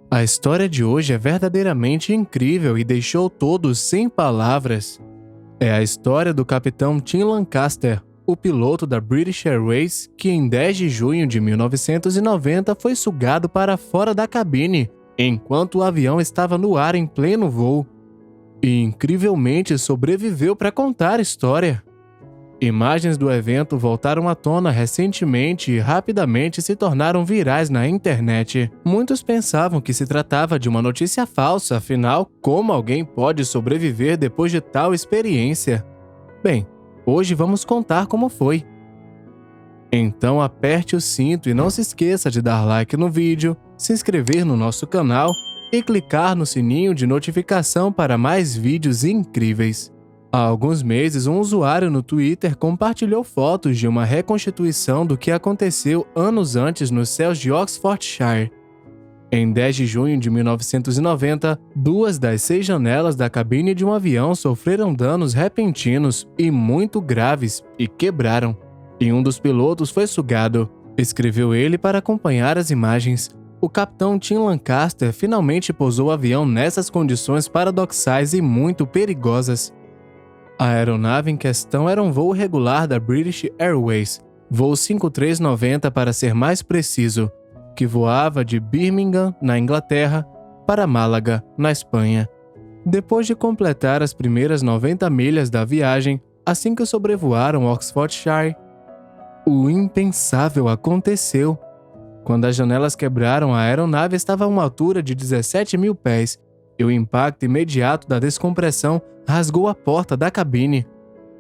A história de hoje é verdadeiramente incrível e deixou todos sem palavras. É a história do capitão Tim Lancaster, o piloto da British Airways, que em 10 de junho de 1990 foi sugado para fora da cabine, enquanto o avião estava no ar em pleno voo. E incrivelmente sobreviveu para contar a história. Imagens do evento voltaram à tona recentemente e rapidamente se tornaram virais na internet. Muitos pensavam que se tratava de uma notícia falsa, afinal, como alguém pode sobreviver depois de tal experiência? Bem, hoje vamos contar como foi. Então aperte o cinto e não se esqueça de dar like no vídeo, se inscrever no nosso canal e clicar no sininho de notificação para mais vídeos incríveis. Há alguns meses, um usuário no Twitter compartilhou fotos de uma reconstituição do que aconteceu anos antes nos céus de Oxfordshire. Em 10 de junho de 1990, 2 das 6 janelas da cabine de um avião sofreram danos repentinos e muito graves e quebraram. E um dos pilotos foi sugado, escreveu ele para acompanhar as imagens. O capitão Tim Lancaster finalmente pousou o avião nessas condições paradoxais e muito perigosas. A aeronave em questão era um voo regular da British Airways, voo 5390 para ser mais preciso, que voava de Birmingham, na Inglaterra, para Málaga, na Espanha. Depois de completar as primeiras 90 milhas da viagem, assim que sobrevoaram Oxfordshire, o impensável aconteceu. Quando as janelas quebraram, a aeronave estava a uma altura de 17 mil pés, e o impacto imediato da descompressão rasgou a porta da cabine.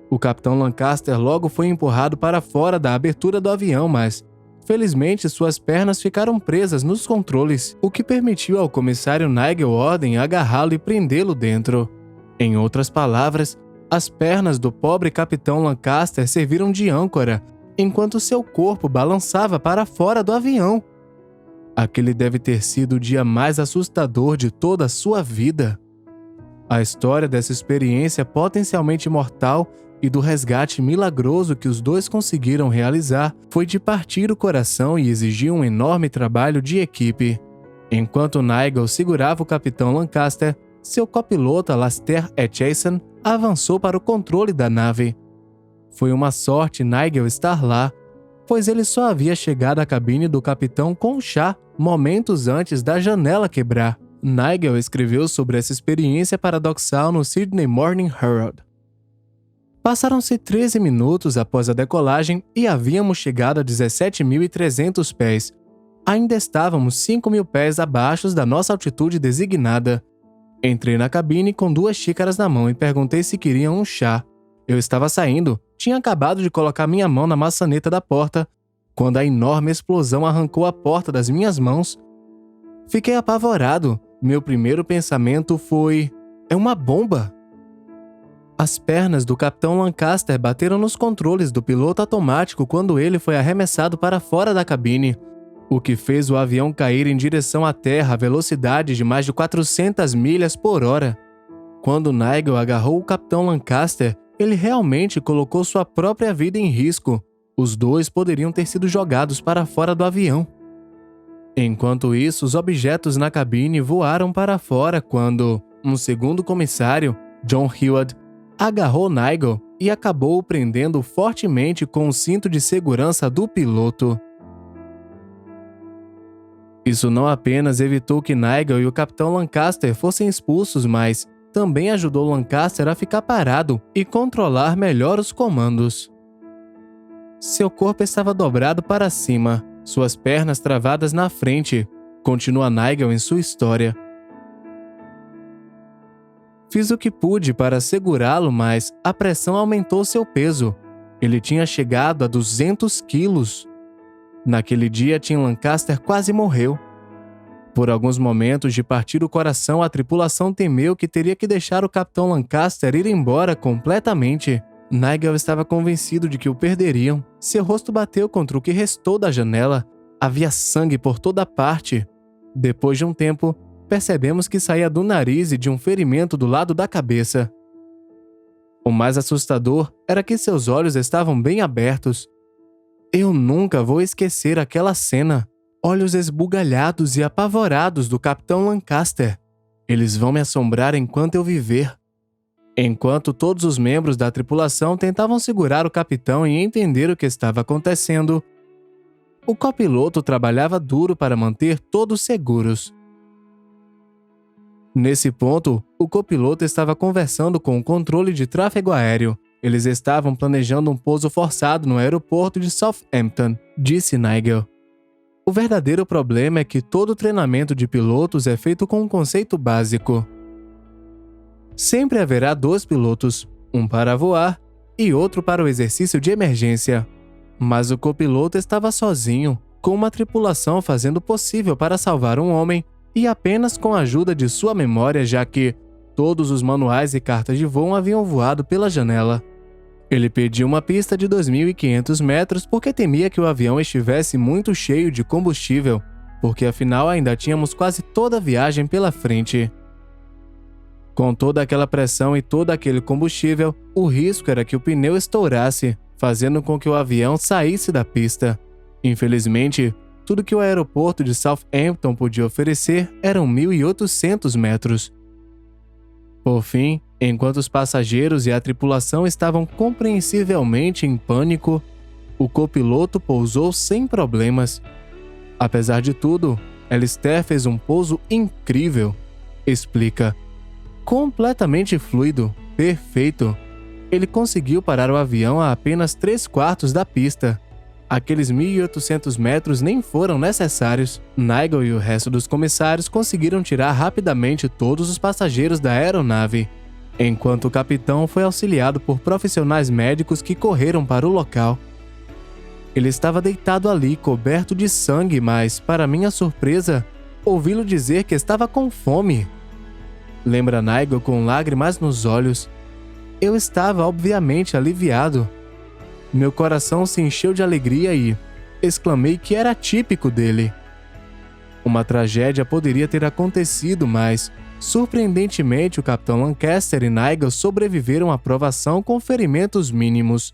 O capitão Lancaster logo foi empurrado para fora da abertura do avião, mas, felizmente, suas pernas ficaram presas nos controles, o que permitiu ao comissário Nigel Orden agarrá-lo e prendê-lo dentro. Em outras palavras, as pernas do pobre capitão Lancaster serviram de âncora, enquanto seu corpo balançava para fora do avião. Aquele deve ter sido o dia mais assustador de toda a sua vida. A história dessa experiência potencialmente mortal e do resgate milagroso que os dois conseguiram realizar foi de partir o coração e exigiu um enorme trabalho de equipe. Enquanto Nigel segurava o capitão Lancaster, seu copiloto Alastair Etchison avançou para o controle da nave. Foi uma sorte Nigel estar lá, pois ele só havia chegado à cabine do capitão com chá momentos antes da janela quebrar. Nigel escreveu sobre essa experiência paradoxal no Sydney Morning Herald. Passaram-se 13 minutos após a decolagem e havíamos chegado a 17.300 pés. Ainda estávamos 5.000 pés abaixo da nossa altitude designada. Entrei na cabine com 2 xícaras na mão e perguntei se queriam um chá. Eu estava saindo, tinha acabado de colocar minha mão na maçaneta da porta, quando a enorme explosão arrancou a porta das minhas mãos. Fiquei apavorado. Meu primeiro pensamento foi: é uma bomba! As pernas do capitão Lancaster bateram nos controles do piloto automático quando ele foi arremessado para fora da cabine, o que fez o avião cair em direção à terra a velocidade de mais de 400 milhas por hora. Quando Nigel agarrou o capitão Lancaster, ele realmente colocou sua própria vida em risco. Os dois poderiam ter sido jogados para fora do avião. Enquanto isso, os objetos na cabine voaram para fora quando um segundo comissário, John Hewitt, agarrou Nigel e acabou o prendendo fortemente com o cinto de segurança do piloto. Isso não apenas evitou que Nigel e o capitão Lancaster fossem expulsos, mas também ajudou Lancaster a ficar parado e controlar melhor os comandos. Seu corpo estava dobrado para cima, suas pernas travadas na frente, continua Nigel em sua história. Fiz o que pude para segurá-lo, mas a pressão aumentou seu peso. Ele tinha chegado a 200 quilos. Naquele dia, Tim Lancaster quase morreu. Por alguns momentos de partir o coração, a tripulação temeu que teria que deixar o capitão Lancaster ir embora completamente. Nigel estava convencido de que o perderiam. Seu rosto bateu contra o que restou da janela. Havia sangue por toda parte. Depois de um tempo, percebemos que saía do nariz e de um ferimento do lado da cabeça. O mais assustador era que seus olhos estavam bem abertos. Eu nunca vou esquecer aquela cena. Olhos esbugalhados e apavorados do Capitão Lancaster. Eles vão me assombrar enquanto eu viver. Enquanto todos os membros da tripulação tentavam segurar o capitão e entender o que estava acontecendo, o copiloto trabalhava duro para manter todos seguros. Nesse ponto, o copiloto estava conversando com o controle de tráfego aéreo. Eles estavam planejando um pouso forçado no aeroporto de Southampton, disse Nigel. O verdadeiro problema é que todo treinamento de pilotos é feito com um conceito básico. Sempre haverá 2 pilotos, um para voar e outro para o exercício de emergência. Mas o copiloto estava sozinho, com uma tripulação fazendo o possível para salvar um homem e apenas com a ajuda de sua memória, já que todos os manuais e cartas de voo haviam voado pela janela. Ele pediu uma pista de 2.500 metros porque temia que o avião estivesse muito cheio de combustível, porque afinal ainda tínhamos quase toda a viagem pela frente. Com toda aquela pressão e todo aquele combustível, o risco era que o pneu estourasse, fazendo com que o avião saísse da pista. Infelizmente, tudo que o aeroporto de Southampton podia oferecer eram 1.800 metros. Por fim, enquanto os passageiros e a tripulação estavam compreensivelmente em pânico, o copiloto pousou sem problemas. Apesar de tudo, Alistair fez um pouso incrível, explica. Completamente fluido, perfeito. Ele conseguiu parar o avião a apenas 3/4 da pista. Aqueles 1.800 metros nem foram necessários. Nigel e o resto dos comissários conseguiram tirar rapidamente todos os passageiros da aeronave, enquanto o capitão foi auxiliado por profissionais médicos que correram para o local. Ele estava deitado ali, coberto de sangue, mas, para minha surpresa, ouvi-lo dizer que estava com fome. Lembra Nigel com lágrimas nos olhos. Eu estava obviamente aliviado. Meu coração se encheu de alegria e exclamei que era típico dele. Uma tragédia poderia ter acontecido, mas, surpreendentemente, o Capitão Lancaster e Nigel sobreviveram à provação com ferimentos mínimos.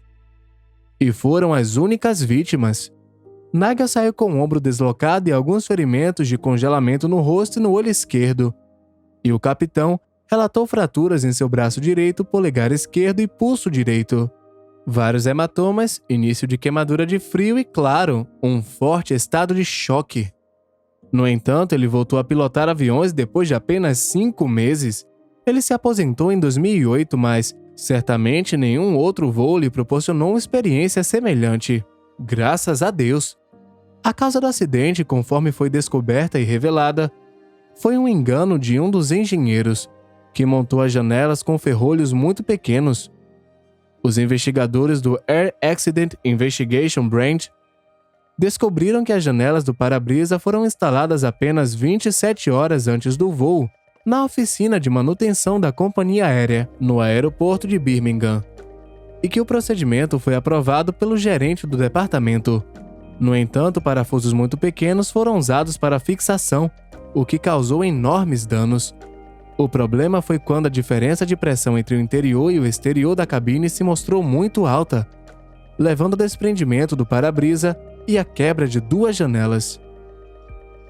E foram as únicas vítimas. Nigel saiu com o ombro deslocado e alguns ferimentos de congelamento no rosto e no olho esquerdo. E o capitão relatou fraturas em seu braço direito, polegar esquerdo e pulso direito. Vários hematomas, início de queimadura de frio e, claro, um forte estado de choque. No entanto, ele voltou a pilotar aviões depois de apenas 5 meses. Ele se aposentou em 2008, mas certamente nenhum outro voo lhe proporcionou uma experiência semelhante. Graças a Deus. A causa do acidente, conforme foi descoberta e revelada, foi um engano de um dos engenheiros, que montou as janelas com ferrolhos muito pequenos. Os investigadores do Air Accident Investigation Branch descobriram que as janelas do para-brisa foram instaladas apenas 27 horas antes do voo, na oficina de manutenção da companhia aérea, no aeroporto de Birmingham, e que o procedimento foi aprovado pelo gerente do departamento. No entanto, parafusos muito pequenos foram usados para fixação, o que causou enormes danos. O problema foi quando a diferença de pressão entre o interior e o exterior da cabine se mostrou muito alta, levando ao desprendimento do para-brisa e à quebra de 2 janelas.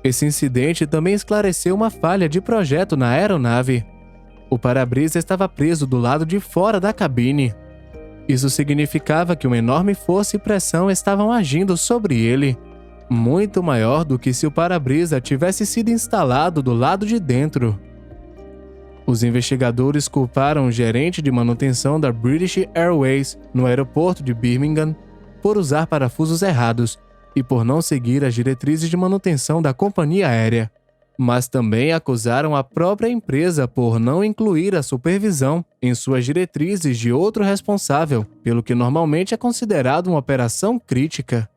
Esse incidente também esclareceu uma falha de projeto na aeronave. O para-brisa estava preso do lado de fora da cabine. Isso significava que uma enorme força e pressão estavam agindo sobre ele, muito maior do que se o para-brisa tivesse sido instalado do lado de dentro. Os investigadores culparam o gerente de manutenção da British Airways no aeroporto de Birmingham por usar parafusos errados e por não seguir as diretrizes de manutenção da companhia aérea, mas também acusaram a própria empresa por não incluir a supervisão em suas diretrizes de outro responsável, pelo que normalmente é considerado uma operação crítica.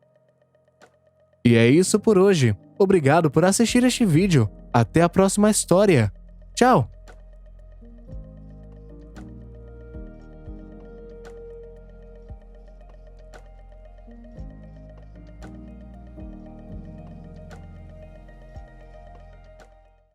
E é isso por hoje. Obrigado por assistir este vídeo. Até a próxima história. Tchau!